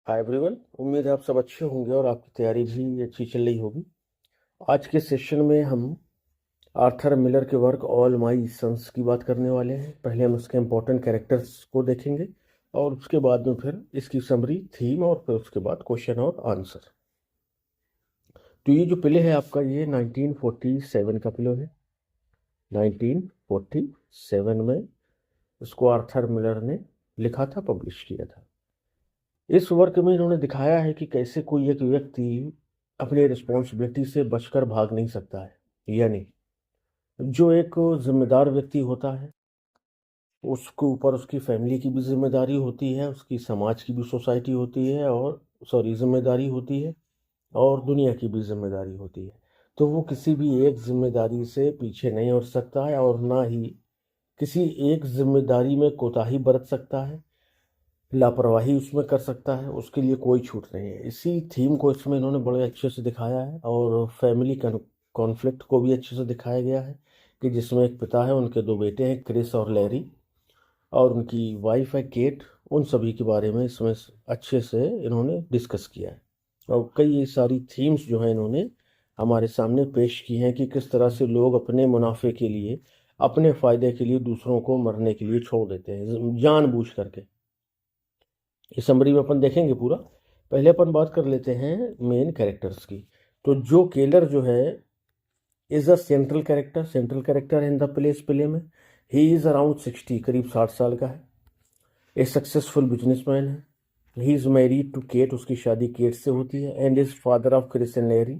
Hi everyone, उम्मीद है आप सब अच्छे होंगे और आपकी तैयारी भी अच्छी चल रही होगी। आज के सेशन में हम आर्थर मिलर के वर्क ऑल माई सन्स की बात करने वाले हैं। पहले हम उसके इम्पोर्टेंट कैरेक्टर्स को देखेंगे और उसके बाद में फिर इसकी समरी, थीम और फिर उसके बाद क्वेश्चन और आंसर। तो ये जो प्ले है आपका, ये 1947 का प्ले है। 1947 में इसको आर्थर मिलर ने लिखा था, पब्लिश किया था। इस वर्क में इन्होंने दिखाया है कि कैसे कोई एक व्यक्ति अपनी रिस्पॉन्सिबिलिटी से बचकर भाग नहीं सकता है। यानी जो एक जिम्मेदार व्यक्ति होता है, उसके ऊपर उसकी फैमिली की भी जिम्मेदारी होती है, उसकी समाज की भी, सोसाइटी होती है, और सॉरी जिम्मेदारी होती है, और दुनिया की भी जिम्मेदारी होती है। तो वो किसी भी एक जिम्मेदारी से पीछे नहीं हट सकता है और ना ही किसी एक जिम्मेदारी में कोताही बरत सकता है, लापरवाही उसमें कर सकता है। उसके लिए कोई छूट नहीं है। इसी थीम को इसमें इन्होंने बड़े अच्छे से दिखाया है और फैमिली कॉन्फ्लिक्ट को भी अच्छे से दिखाया गया है कि जिसमें एक पिता है, उनके दो बेटे हैं, क्रिस और लैरी, और उनकी वाइफ है केट। उन सभी के बारे में इसमें अच्छे से इन्होंने डिस्कस किया है और कई सारी थीम्स जो हैं इन्होंने हमारे सामने पेश की हैं कि किस तरह से लोग अपने मुनाफे के लिए, अपने फ़ायदे के लिए दूसरों को मरने के लिए छोड़ देते हैं जानबूझ करके। इस समरी में अपन देखेंगे पूरा। पहले अपन बात कर लेते हैं मेन कैरेक्टर्स की। तो जो केलर जो है is a central character in the play में। ही इज अराउंड 60, करीब 60 साल का है। ए सक्सेसफुल बिजनेसमैन है। He is married to Kate, उसकी शादी केट से होती है, and is father of Chris and Larry,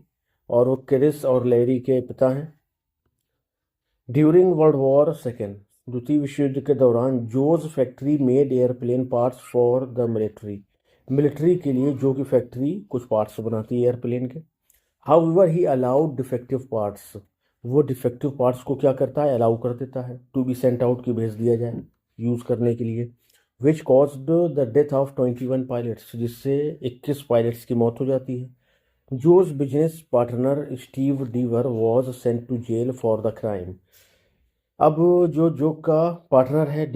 और वो क्रिस और लैरी के पिता हैं। ड्यूरिंग वर्ल्ड वॉर सेकेंड, द्वितीय विश्व युद्ध के दौरान, Joe's factory made airplane parts for the military के लिए जो की फैक्ट्री कुछ पार्ट्स बनाती है एयरप्लेन के। However he allowed defective parts, वो डिफेक्टिव पार्ट्स को क्या करता है, अलाउ कर देता है टू बी सेंट आउट, की भेज दिया जाए यूज़ करने के लिए। Which caused the death of 21 pilots, जिससे 21 पायलट्स की मौत हो जाती है। Joe's business partner Steve Deever was sent to jail for the crime. अब जो का पार्टनर है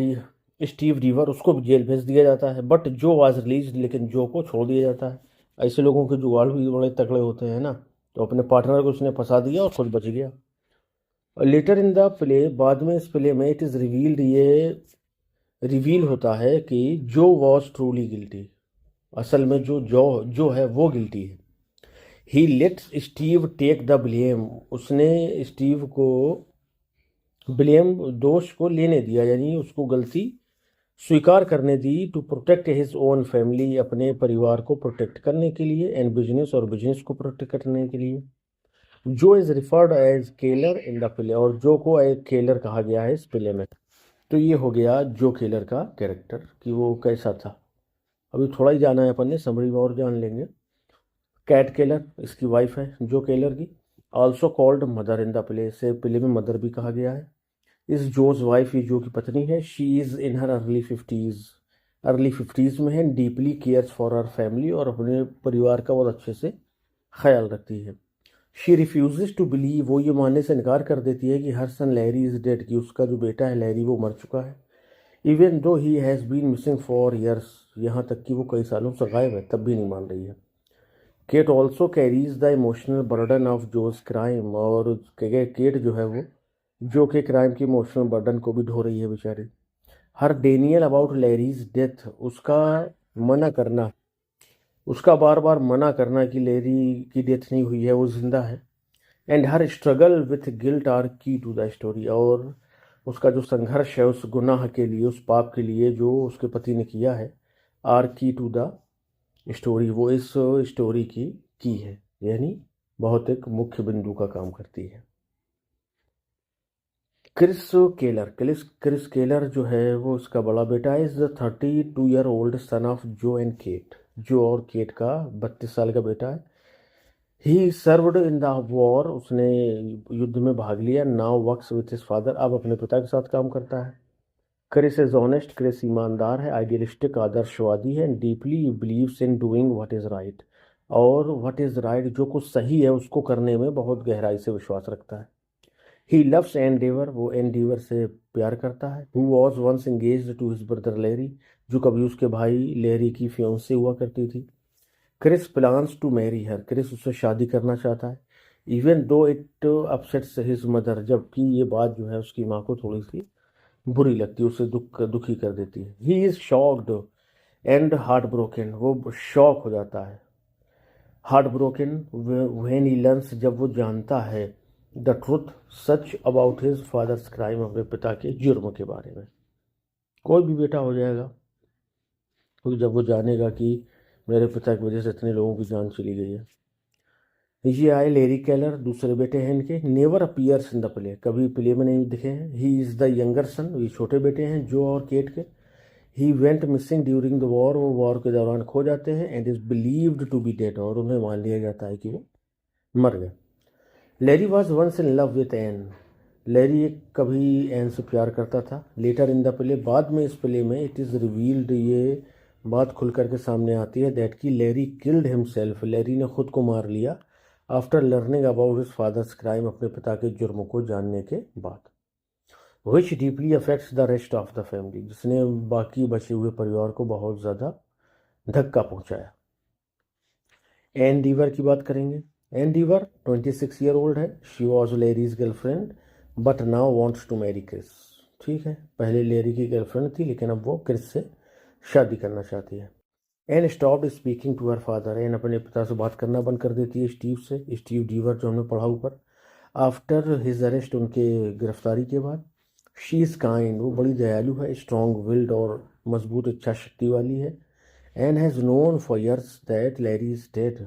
स्टीव डीवर, उसको भी जेल भेज दिया जाता है, बट जो वाज रिलीज, लेकिन जो को छोड़ दिया जाता है। ऐसे लोगों के जुगाड़ भी बड़े तगड़े होते हैं ना। तो अपने पार्टनर को उसने फंसा दिया और खुद बच गया। लेटर इन द प्ले, बाद में इस प्ले में इट इज़ रिवील्ड, ये रिवील होता है कि जो वॉज ट्रूली गिल्टी, असल में जो है वो गिल्टी है। He let Steve take the blame, उसने स्टीव को ब्लेम, दोष को लेने दिया, यानी उसको गलती स्वीकार करने दी। To protect his own family, अपने परिवार को प्रोटेक्ट करने के लिए, एंड बिजनेस, और बिजनेस को प्रोटेक्ट करने के लिए। Joe is referred as Keller in the play, और जो को एक केलर कहा गया है इस प्ले में। तो ये हो गया जो केलर का कैरेक्टर कि वो कैसा था। अभी थोड़ा ही जाना है अपन ने, समरी में और जान लेंगे। कैट केलर इसकी वाइफ है जो केलर की। Also called mother in the play, से प्ले में मदर भी कहा गया है। इस जोज वाइफ, ये जो की पत्नी है, she is in her early fifties में है। Deeply cares for her family, और अपने परिवार का बहुत अच्छे से ख्याल रखती है। शी रिफ्यूजेस टू बिलीव, वो ये मानने से इनकार कर देती है कि हर सन लैरी इज़ डेड, कि उसका जो बेटा है लैरी वो मर चुका है। Even though he has been missing for years, यहाँ तक कि वो कई सालों से गायब है, तब भी नहीं मान रही है। Kate also carries the emotional burden of Joe's crime, और केट जो है वो जो के क्राइम की इमोशनल बर्डन को भी ढो रही है बेचारे। हर डेनियल अबाउट लैरीज डेथ, मना करना उसका बार बार मना करना कि लैरी की डेथ नहीं हुई है, वो जिंदा है। And her struggle with guilt are key to the story, और उसका जो संघर्ष है उस गुनाह के लिए, उस पाप के लिए जो उसके पति ने किया है, are key to the story, वो इस स्टोरी की है, यानी बहुत एक मुख्य बिंदु का काम करती है। क्रिस केलर जो है वो उसका बड़ा बेटा है। Is the 32-year-old son of जो एंड केट, जो और केट का 32 साल का बेटा है। ही सर्वड इन द वॉर, उसने युद्ध में भाग लिया। Now works with his father, अब अपने पिता के साथ काम करता है। क्रिस इज ऑनेस्ट, क्रिस ईमानदार है, आइडियलिस्टिक, आदर्शवादी है, and deeply believes in doing what is right, और व्हाट इज राइट, जो कुछ सही है उसको करने में बहुत गहराई से विश्वास रखता है। ही लव्स एंडेवर, वो एंडेवर से प्यार करता है। Who was once engaged to his brother Larry, जो कभी उसके भाई लैरी की फियांसे हुआ करती थी। Chris plans to marry her, Chris उससे शादी करना चाहता है, इवन दो इट अपसेट्स हिज मदर, जबकि ये बात जो है उसकी माँ को थोड़ी सी बुरी लगती है, उसे दुखी कर देती है। He is shocked and heart broken, वो शॉक हो जाता है, heart broken when he learns, जब वो जानता है the truth such about his father's crime, अपने पिता के जुर्म के बारे में। कोई भी बेटा हो जाएगा क्योंकि जब वो जानेगा कि मेरे पिता की वजह से इतने लोगों की जान चली गई है। ये आए लेरी केलर, दूसरे बेटे हैं इनके, never appears in the play, कभी प्ले में नहीं दिखे हैं। He is the younger son, ये छोटे बेटे हैं जो और केट के। He went missing during the war, वो वॉर के दौरान खो जाते हैं। And is believed to be dead, और उन्हें मान लिया जाता है कि वो मर गए। Larry was once in love with Ann, Larry कभी एन से प्यार करता था। लेटर इन द प्ले, बाद में इस प्ले में इट इज़ रिवील्ड, ये बात खुल करके सामने आती है दैट कि लैरी किल्ड हिमसेल्फ, लैरी ने खुद को मार लिया after learning about his father's crime, अपने पिता के जुर्मों को जानने के बाद। Which deeply affects the rest of the family, जिसने बाकी बचे हुए परिवार को बहुत ज़्यादा धक्का पहुंचाया। एन डीवर की बात करेंगे। एन डीवर 26 ईयर ओल्ड है। She was Larry's girlfriend but now wants to marry Chris. ठीक है, पहले लेरी की गर्लफ्रेंड थी लेकिन अब वो क्रिस से शादी करना चाहती है। Ann stopped speaking to her father, Ann अपने पिता से बात करना बंद कर देती है स्टीव से, स्टीव डीवर जो हमने पढ़ा ऊपर। आफ्टर हिज अरेस्ट, उनके गिरफ्तारी के बाद। शी इज़ काइंड, वो बड़ी दयालु है, स्ट्रॉन्ग विल्ड और मजबूत इच्छा शक्ति वाली है। Ann has known for years that Larry is dead,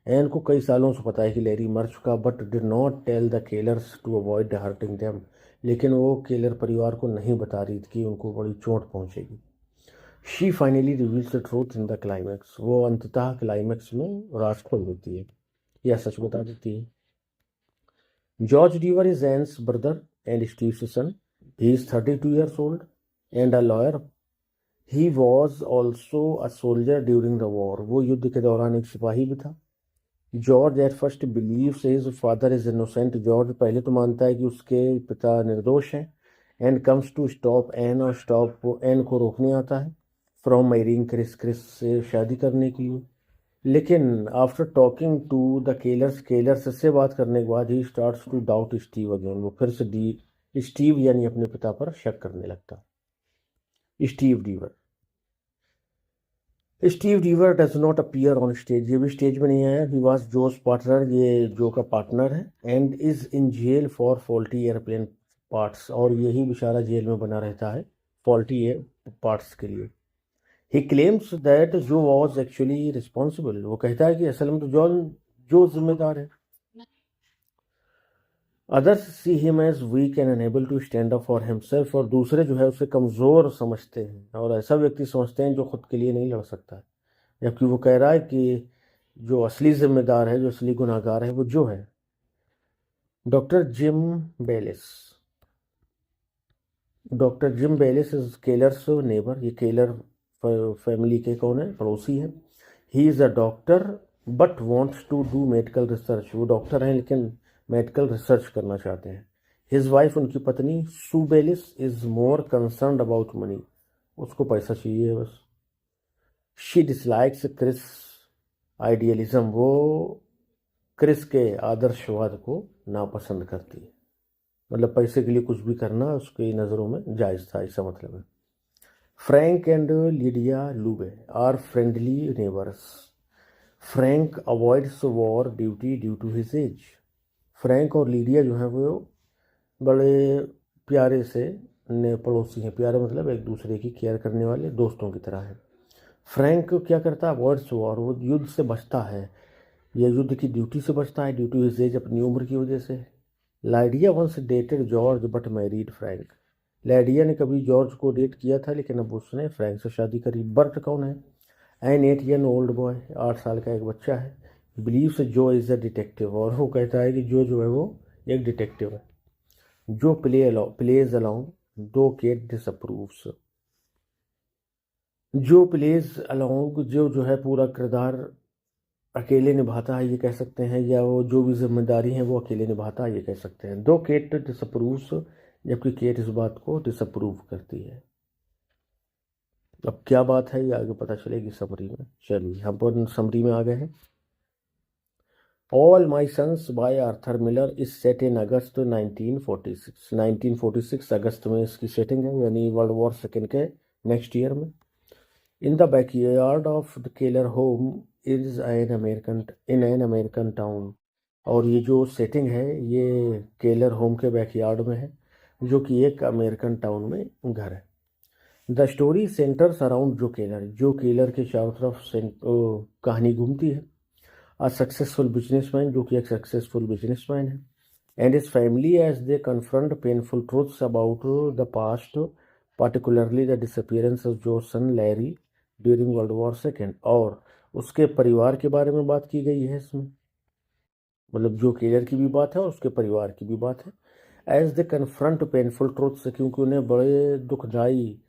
Ann को कई सालों से पता है कि लैरी मर चुका, but did not tell the Kellers to avoid hurting them, लेकिन वो किलर परिवार को नहीं बता रही थी कि उनको बड़ी चोट पहुंचेगी। She finally reveals the truth in the climax, वो अंततः क्लाइमैक्स में राज खोल देती है या सच बता देती है। George Deever is Ann's brother and Steve's son, he is 32 years old and a lawyer. He was also a soldier during the war, वो युद्ध के दौरान एक सिपाही भी था। George at first believes his father is innocent, George पहले तो मानता है कि उसके पिता निर्दोष हैं। And comes to stop Ann, और स्टॉप एन को रोकने आता है फ्रॉम मैरिंग क्रिस, क्रिस से शादी करने के लिए। लेकिन after talking to the Kellers, Kellers से बात करने के बाद he starts to doubt Steve again, वो फिर से स्टीव यानी अपने पिता पर शक करने लगता। स्टीव डीवर, स्टीव डीवर does not appear on stage, ये भी स्टेज में नहीं आया। ही वॉज जोस पार्टनर, ये जो का पार्टनर है। And is in jail for faulty airplane parts, और यही बेचारा जेल में बना रहता है फॉल्टी पार्ट्स के लिए। ही क्लेम्स दैट जो वॉज एक्चुअली रिस्पॉन्सिबल, वो कहता है कि असल में तो जॉन जो जिम्मेदार है। Others see him as weak and unable to stand up for himself, और दूसरे जो है उसे कमज़ोर समझते हैं और ऐसा व्यक्ति समझते हैं जो खुद के लिए नहीं लड़ सकता है। जबकि वो कह रहा है कि जो असली जिम्मेदार है, जो असली गुनाहगार है, वो जो है doctor Jim Bayliss. Doctor Jim Bayliss is Keller's neighbour, ये केलर फैमिली के कौन है, पड़ोसी है। He is a doctor but wants to do medical research, वो डॉक्टर हैं लेकिन मेडिकल रिसर्च करना चाहते हैं। हिज वाइफ, उनकी पत्नी Sue Bayliss, is more concern about money, उसको पैसा चाहिए बस। शी डिसलाइक्स क्रिस आइडियलिज्म, वो क्रिस के आदर्शवाद को नापसंद करती है, मतलब पैसे के लिए कुछ भी करना उसकी नज़रों में जायज़ था, ऐसा मतलब है। Frank and Lydia Lubey are friendly neighbours. Frank avoids war duty due to his age, Frank और लीडिया जो है वो बड़े प्यारे से पड़ोसी हैं, प्यारे मतलब एक दूसरे की केयर करने वाले दोस्तों की तरह है। फ्रैंक क्या करता है, अवॉइड्स वॉर, वो युद्ध से बचता है, यह युद्ध की ड्यूटी से बचता है ड्यू टू हिज एज, अपनी उम्र की वजह से। Lydia once dated George but married Frank, Lydia ने कभी जॉर्ज को डेट किया था लेकिन अब उसने फ्रैंक से शादी करी। बर्ट कौन है, एन 8 ईयर ओल्ड बॉय, 8 साल का एक बच्चा है। बिलीव्स जो इज़ अ डिटेक्टिव, और वो कहता है कि जो है वो एक डिटेक्टिव है। जो प्लेज अलोंग दो केट डिसअप्रूव्स, जो प्लेज अलोंग जो है पूरा किरदार अकेले निभाता है ये कह सकते हैं, या वो जो भी जिम्मेदारी है वो अकेले निभाता है ये कह सकते हैं। दो केट डिसअप्रूव्स, जबकि केट इस बात को डिसअप्रूव करती है। अब क्या बात है ये आगे पता चलेगी समरी में। चलिए हम पर समरी में आ गए हैं। All My Sons by Arthur Miller is set in August 1946। 1946 अगस्त में इसकी सेटिंग है, यानी वर्ल्ड वॉर सेकेंड के नेक्स्ट ईयर में। In the backyard of the Keller home is an American town. और ये जो सेटिंग है ये केलर होम के बैकयार्ड में है, जो कि एक अमेरिकन टाउन में घर है। द स्टोरी सेंटर्स अराउंड जो केलर के चारों तरफ कहानी घूमती है। अ सक्सेसफुल बिजनेसमैन, जो कि एक सक्सेसफुल बिजनेसमैन है, and his family as they confront painful truths about the past, particularly the disappearance of Joe's son Larry during World War II। और उसके परिवार के बारे में बात की गई है इसमें, मतलब जो केलर की भी बात है और उसके परिवार की भी बात है। As they confront painful truths, क्योंकि उन्हें बड़े दुखदाई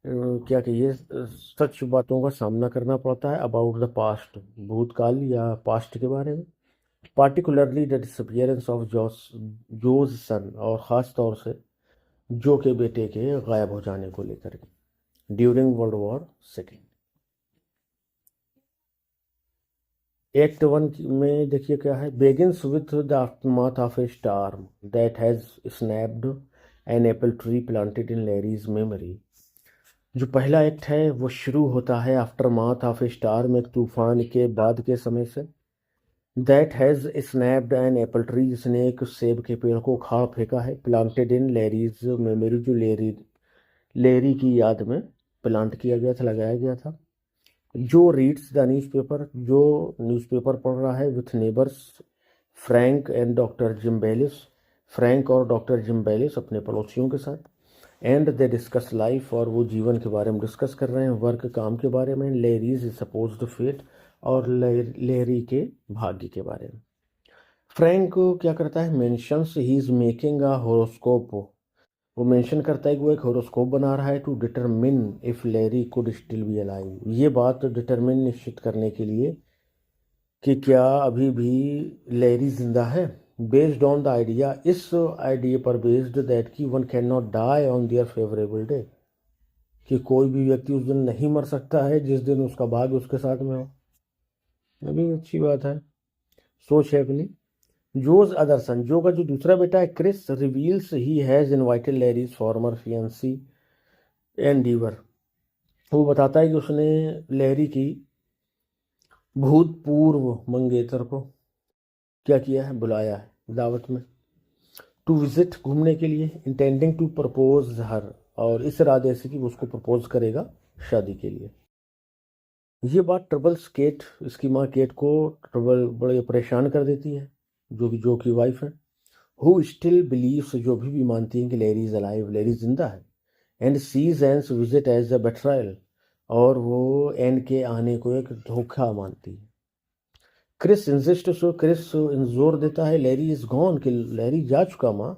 क्या कहिए सच बातों का सामना करना पड़ता है। अबाउट द पास्ट, भूतकाल या पास्ट के बारे में। पार्टिकुलरली द डिसअपियरेंस ऑफ जोज सन, और ख़ास तौर से जो के बेटे के गायब हो जाने को लेकर के during world war second. Act 1 में देखिए क्या है। Begins with the aftermath of a storm that has snapped an apple tree planted in Larry's memory. जो पहला एक्ट है वो शुरू होता है आफ्टरमाथ ऑफ ए स्टार्म, एक तूफान के बाद के समय से। That has snapped an apple tree, जिसने एक सेब के पेड़ को उखाड़ फेंका है। प्लांटेड इन लेरीज मेमोरी, जो लेरी की याद में प्लांट किया गया था, लगाया गया था। Joe reads the newspaper, Joe newspaper पढ़ रहा है। With neighbours Frank and doctor Jim Bayliss, Frank और डॉक्टर जिम बेलिस अपने पड़ोसियों के साथ। एंड दे डिस्कस लाइफ, और वो जीवन के बारे में डिस्कस कर रहे हैं। वर्क, काम के बारे में। लेरीज सपोज्ड फेट, और लेरी के भाग्य के बारे में। फ्रैंक क्या करता है, mentions he is making a horoscope, वो मेंशन करता है कि वो एक होरोस्कोप बना रहा है to determine if Larry could still be alive, ये बात डिटरमिन निश्चित करने के लिए कि क्या अभी भी लेरी जिंदा है। बेस्ड ऑन द आइडिया, इस आइडिया पर बेस्ड दैट की one can not die on their favourable day, कि कोई भी व्यक्ति उस दिन नहीं मर सकता है जिस दिन उसका भाग्य उसके साथ में हो। अभी अच्छी बात है, सोच है अपनी। जोज अदर सन, जो का जो दूसरा बेटा है Chris, reveals he has invited Larry's former fiancee Ann Deever, वो बताता है कि उसने लैरी की भूतपूर्व मंगेतर को क्या किया है, बुलाया है दावत में। टू विजिट, घूमने के लिए। इंटेंडिंग टू प्रपोज हर, और इस इरादे से कि वो उसको प्रपोज करेगा शादी के लिए। ये बात ट्रबल्स केट, इसकी माँ केट को ट्रबल बड़े परेशान कर देती है, जो की वाइफ है। हु स्टिल बिलीव्स, जो भी मानती है कि लैरी इज अलाइव, लैरी जिंदा है। And sees Ann's visit as a betrayal, और वो एन के आने को एक धोखा मानती है। क्रिस इंसिस्ट, सो क्रिस जोर देता है लैरी इज गॉन, कि लैरी जा चुका माँ।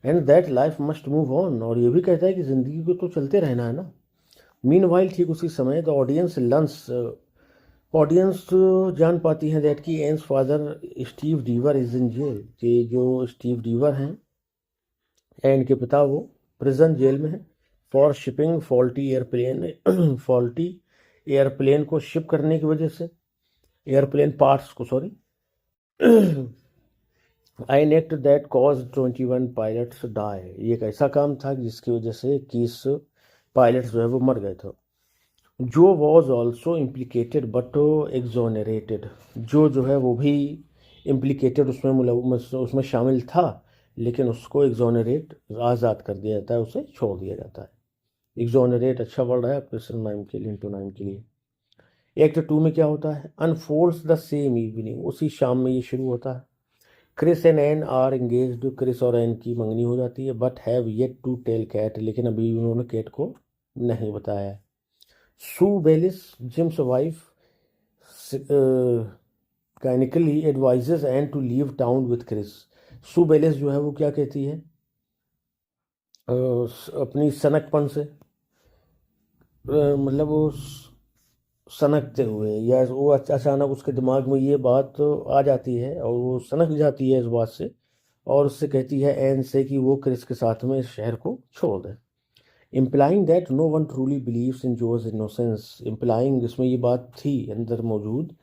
And that life must move on, और ये भी कहता है कि जिंदगी को तो चलते रहना है ना। मीनवाइल, ठीक उसी समय, द ऑडियंस लर्न्स, ऑडियंस जान पाती है दैट की एन्स फादर स्टीव डीवर इज इन जेल, कि जो स्टीव डीवर हैं एन के पिता, वो प्रिजन जेल में है। For shipping faulty airplane, faulty airplane को शिप करने की वजह से, एयरप्लेन पार्ट्स को, sorry. I act that cause 21 pilots die, ये एक ऐसा काम था जिसकी वजह से 21 पायलट्स जो है वो मर गए थे। जो वॉज ऑल्सो इम्प्लीकेटेड बट एक्सोनरेटेड, जो है वो भी इम्प्लीकेटेड, उसमें शामिल था, लेकिन उसको एक्सोनरेट, आज़ाद कर दिया जाता है, उसे छोड़ दिया जाता है। एक्सोनरेट अच्छा वर्ड है क्वेश्चन 9 के लिए, इंटू 9 के लिए। एक्ट 2 में क्या होता है, अनफोल्ड्स द सेम इवनिंग, उसी शाम में ये शुरू होता है। Chris and Ann are engaged, Chris और एन की मंगनी हो जाती है। But have yet to tell Kate, लेकिन अभी उन्होंने कैट को नहीं बताया है। Sue Bayliss, Jim's wife, cynically advises Ann to leave town with Chris. Sue Bayliss जो है वो क्या कहती है, अपनी सनकपन से, मतलब वो सनकते हुए, या वो अचानक उसके दिमाग में ये बात आ जाती है और वो सनक जाती है इस बात से, और उससे कहती है एन से कि वो क्रिस के साथ में इस शहर को छोड़ दे। Implying that no one truly believes in Joe's innocence, implying इसमें ये बात थी अंदर मौजूद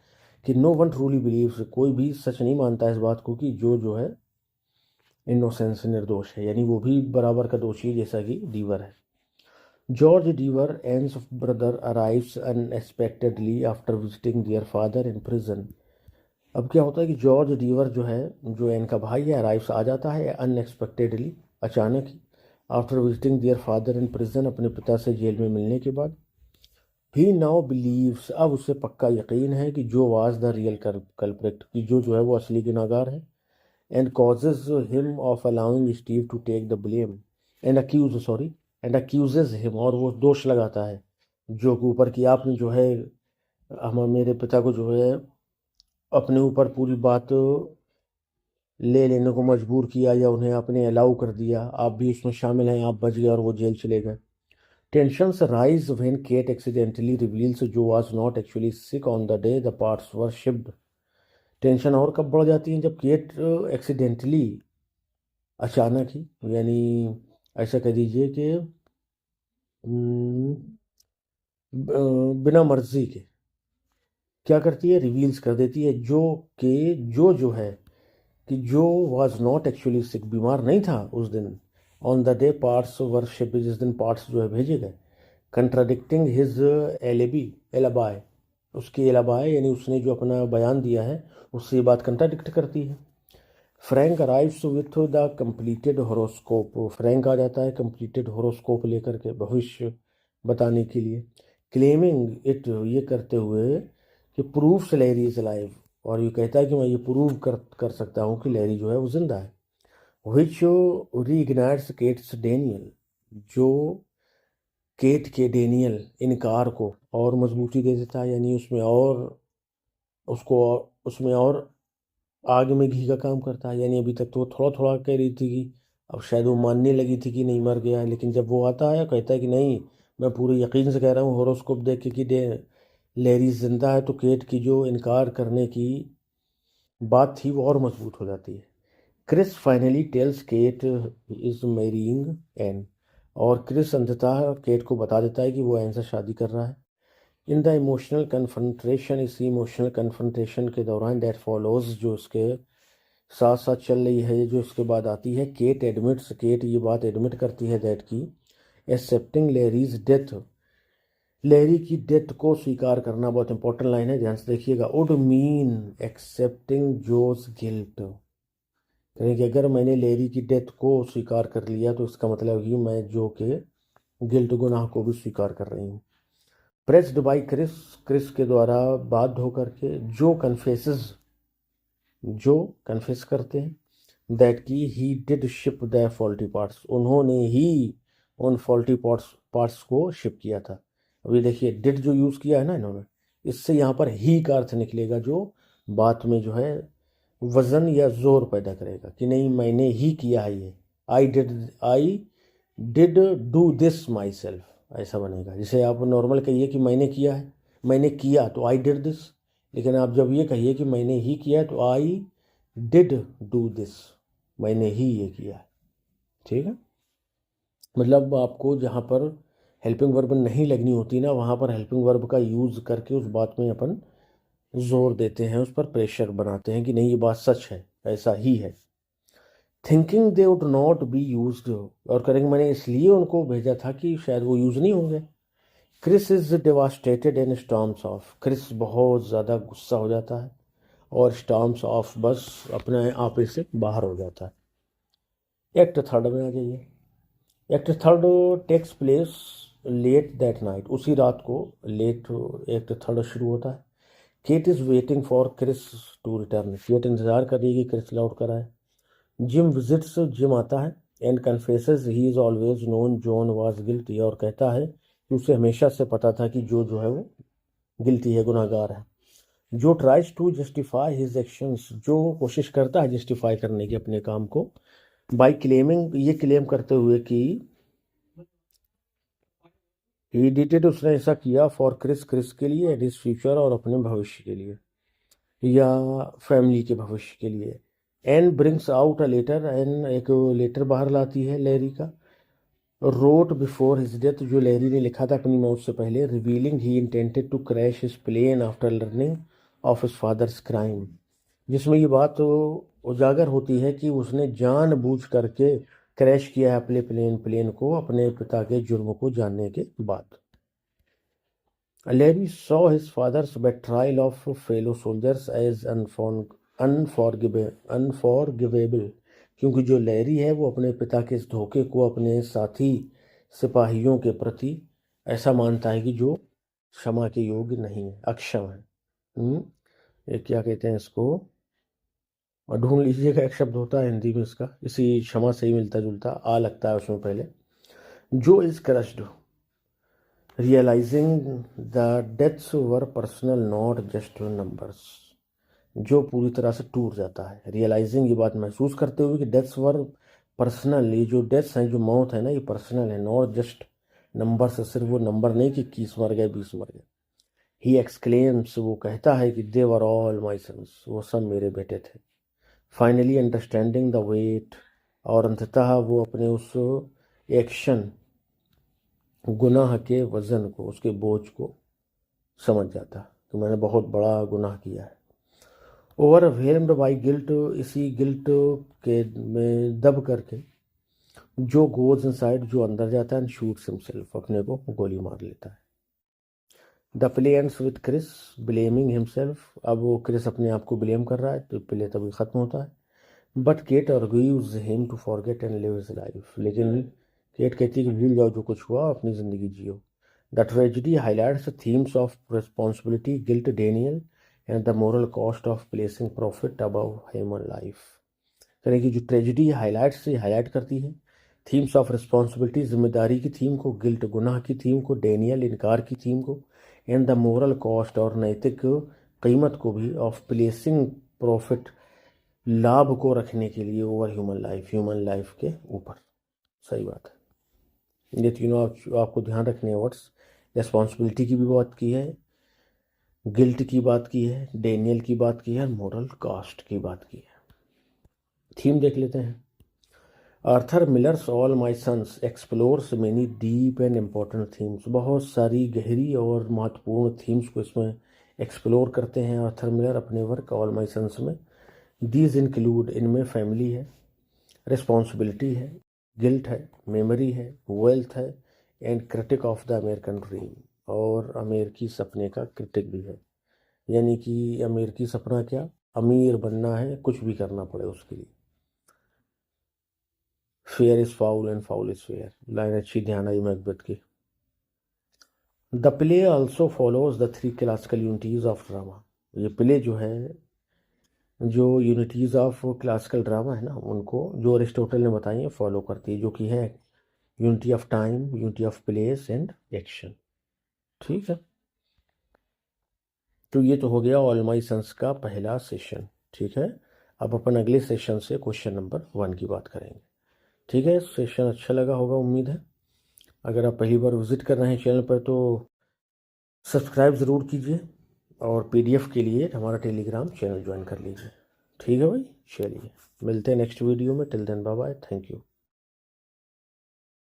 कि नो वन ट्रूली बिलीव्स, कोई भी सच नहीं मानता इस बात को कि जो है इनोसेंस निर्दोष है, यानी वो भी बराबर का दोषी है जैसा कि डीवर है। George Deever Ann's brother arrives unexpectedly after visiting their father in prison. अब क्या होता है कि जॉर्ज डीवर जो है, जो एन का भाई है, अराइव्स आ जाता है अनएक्सपेक्टेडली, अचानक ही, after visiting their father in prison, अपने पिता से जेल में मिलने के बाद। ही नाउ बिलीव्स, अब उसे पक्का यकीन है कि जो वाज द रियल कल्प्रिट, कि जो है वो असली गुनाहगार है। And causes him of allowing Steve to take the blame and accuses him, और वो दोष लगाता है जो के ऊपर कि आपने जो है हम मेरे पिता को जो है अपने ऊपर पूरी बात ले लेने को मजबूर किया, या उन्हें आपने अलाउ कर दिया, आप भी उसमें शामिल हैं, आप बच गए और वो जेल चले गए। Tensions rise when Kate accidentally reveals Joe was not actually sick on the day the parts were shipped. Tension और कब बढ़ जाती है जब केट एक्सीडेंटली, अचानक ही, यानी ऐसा कह दीजिए कि बिना मर्जी के क्या करती है, रिवील्स कर देती है जो है कि जो वाज नॉट एक्चुअली सिक, बीमार नहीं था उस दिन, on the day parts were shipped, जिस दिन पार्ट्स जो है भेजे गए, कंट्राडिक्टिंग हिज एलाबाय, उसकी एलाबाय यानी उसने जो अपना बयान दिया है उससे ये बात कंट्राडिक्ट करती है। Frank arrives with the completed horoscope, Frank आ जाता है कंप्लीटेड होरोस्कोप लेकर के, भविष्य बताने के लिए। क्लेमिंग इट, ये करते हुए कि प्रूफ्स लैरी इज अलाइव, और ये कहता है कि मैं ये प्रूव कर सकता हूँ कि लैरी जो है वो जिंदा है। विच रीइग्नाइट्स केट्स डेनियल, जो केट के डेनियल इनकार को और मजबूती दे देता है, यानी उसमें और आग में घी का काम करता है। यानी अभी तक तो वो थोड़ा थोड़ा कह रही थी कि अब शायद वो मानने लगी थी कि नहीं मर गया है, लेकिन जब वो आता है कहता है कि नहीं, मैं पूरे यकीन से कह रहा हूँ होरोस्कोप देख के कि लैरी जिंदा है, तो केट की जो इनकार करने की बात थी वो और मजबूत हो जाती है। Chris finally tells Kate is marrying Ann, और क्रिस अंततः केट को बता देता है कि वो एन से शादी कर रहा है। इन द इमोशनल कन्फ्रंटेशन, इसी इमोशनल कन्फ्रंटेशन के दौरान दैट फॉलोज, जो इसके साथ साथ चल रही है, जो इसके बाद आती है, केट एडमिट्स, केट ये बात एडमिट करती है दैट की एक्सेप्टिंग लैरीज डेथ, लैरी की डेथ को स्वीकार करना, बहुत इंपॉर्टेंट लाइन है, ध्यान से देखिएगा, would mean accepting Jose guilt, यानी कि अगर मैंने लैरी की डेथ को स्वीकार कर लिया तो इसका मतलब कि मैं जो के गिल्ट, गुनाह को भी स्वीकार कर रही हूँ। प्रेस्ड बाई क्रिस, क्रिस के द्वारा बाध्य होकर के, जो कन्फेस करते हैं दैट की he did ship the faulty parts, उन्होंने ही उन फॉल्टी पार्ट्स को शिप किया था। अभी देखिए डिड जो यूज़ किया है ना इन्होंने, इससे यहाँ पर ही का अर्थ निकलेगा, जो बात में जो है वजन या जोर पैदा करेगा कि नहीं मैंने ही किया है ये, I did do this my self, ऐसा बनेगा। जैसे आप नॉर्मल कहिए कि मैंने किया है, मैंने किया तो आई डिड दिस, लेकिन आप जब ये कहिए कि मैंने ही किया है तो आई डिड डू दिस, मैंने ही ये किया है। ठीक है, मतलब आपको जहाँ पर हेल्पिंग वर्ब नहीं लगनी होती ना, वहाँ पर हेल्पिंग वर्ब का यूज़ करके उस बात में अपन जोर देते हैं, उस पर प्रेशर बनाते हैं कि नहीं ये बात सच है, ऐसा ही है। Thinking they would not be used, और करेंगे मैंने इसलिए उनको भेजा था कि शायद वो यूज़ नहीं होंगे। Chris is devastated in storms of, Chris बहुत ज़्यादा गुस्सा हो जाता है और स्टॉर्म्स ऑफ बस अपने आप से बाहर हो जाता है। एक्ट थर्ड में आ जाइए। Act third takes place late that night, उसी रात को लेट एक्ट थर्ड शुरू होता है। Kate is waiting for Chris to return, Kate इंतज़ार कर रही है कि क्रिस लौट कर आए। जिम विजिट्स, जिम आता है and confesses he is always known John was guilty, और कहता है कि उसे हमेशा से पता था कि जो है वो गिल्टी है, गुनाहगार है। Joe tries to justify his actions, Joe कोशिश करता है जस्टिफाई करने की अपने काम को, बाई क्लेमिंग, ये क्लेम करते हुए कि ही डिड इट, उसने ऐसा किया, फॉर क्रिस, क्रिस के लिए, एंड हिज फ्यूचर, और अपने भविष्य के लिए या फैमिली के भविष्य के लिए। Ann brings out a letter, Ann एक लेटर बाहर लाती है लैरी का, रोट बिफोर हिज डेथ, जो लैरी ने लिखा था अपनी मौत से पहले, revealing he intended to crash his plane after learning of his father's crime, जिसमें ये बात उजागर होती है कि उसने जानबूझ करके क्रैश किया है अपने प्लेन को अपने पिता के जुर्म को जानने के बाद। Larry saw his father's betrayal of fellow soldiers as unforgivable, क्योंकि जो लैरी है वो अपने पिता के इस धोखे को अपने साथी सिपाहियों के प्रति ऐसा मानता है कि जो क्षमा के योग्य नहीं है, अक्षम है। ये क्या कहते हैं इसको, और ढूंढ लीजिएगा, एक शब्द होता है हिंदी में इसका, इसी क्षमा से ही मिलता जुलता आ लगता है उसमें पहले। Joe is crushed realising the deaths were personal not just numbers, Joe पूरी तरह से टूट जाता है, रियलाइजिंग ये बात महसूस करते हुए कि डेथ्स वर पर्सनल, ये जो डेथ्स हैं, जो मौत है ना, ये पर्सनल है, नॉट जस्ट नंबर से, सिर्फ वो नंबर नहीं कि 21 मर गए 20 मर गए। ही एक्सक्लेम्स, वो कहता है कि दे वर ऑल माई सन्स, वो सब मेरे बेटे थे। फाइनली अंडरस्टैंडिंग द वेट, और अंततः वो अपने उस एक्शन, गुनाह के वजन को, उसके बोझ को समझ जाता कि मैंने बहुत बड़ा गुनाह किया है। ओवरवेल्म्ड बाई गिल्ट, इसी गिल्ट के में दब करके जो गोज इनसाइड, जो अंदर जाता है, एंड शूट्स हिमसेल्फ, अपने को गोली मार लेता है। The play ends with Chris blaming himself, अब वो क्रिस अपने आप को ब्लेम कर रहा है, तो प्ले तभी खत्म होता है। But Kate argues him to forget and live his life, लेकिन केट कहती है कि भूल जाओ जो कुछ हुआ, अपनी ज़िंदगी जियो। The tragedy highlights the themes of responsibility, guilt, denial and the moral cost of placing profit above human life. यानी कि जो ट्रेजिडी हाईलाइट्स से हाईलाइट करती है थीम्स ऑफ रिस्पॉन्सिबिलिटी, जिम्मेदारी की थीम को, गिल्ट, गुनाह की थीम को, डेनियल, इनकार की थीम को, एंड द मोरल कॉस्ट, और नैतिक कीमत को भी, ऑफ प्लेसिंग प्रॉफिट, लाभ को रखने के लिए, over human life, human life के ऊपर। सही बात है, ये तीनों आपको ध्यान रखने हैं वर्ड्स। रिस्पॉन्सिबिलिटी की भी बात की है, गिल्ट की बात की है, डेनियल की बात की है, मोरल कॉस्ट की बात की है। थीम देख लेते हैं। Arthur Miller's All My Sons explores many deep and important themes, बहुत सारी गहरी और महत्वपूर्ण थीम्स को इसमें एक्सप्लोर करते हैं आर्थर मिलर अपने वर्क ऑल माई सन्स में। दीज इंक्लूड, इनमें फैमिली है, रिस्पॉन्सिबिलिटी है, गिल्ट है, मेमोरी है, वेल्थ है, and critic of the American dream, और अमेरिकी सपने का क्रिटिक भी है। यानी कि अमेरिकी सपना क्या, अमीर बनना है, कुछ भी करना पड़े उसके लिए। Fair is foul and foul is fair, line अच्छी ध्यान आई मैकबेथ की। The play also follows the 3 classical unities of drama, ये प्ले जो है, जो यूनिटीज ऑफ क्लासिकल ड्रामा है ना, उनको जो अरिस्टोटल ने बताई है फॉलो करती है, जो कि है unity of time, unity of place and action. ठीक है, तो ये तो हो गया ऑल माई सन्स का पहला सेशन। ठीक है, अब अपन अगले सेशन से क्वेश्चन नंबर 1 की बात करेंगे। ठीक है, सेशन अच्छा लगा होगा उम्मीद है। अगर आप पहली बार विजिट कर रहे हैं चैनल पर तो सब्सक्राइब ज़रूर कीजिए, और पीडीएफ के लिए हमारा टेलीग्राम चैनल ज्वाइन कर लीजिए। ठीक है भाई, चलिए मिलते हैं नेक्स्ट वीडियो में। Till then bye bye, thank you.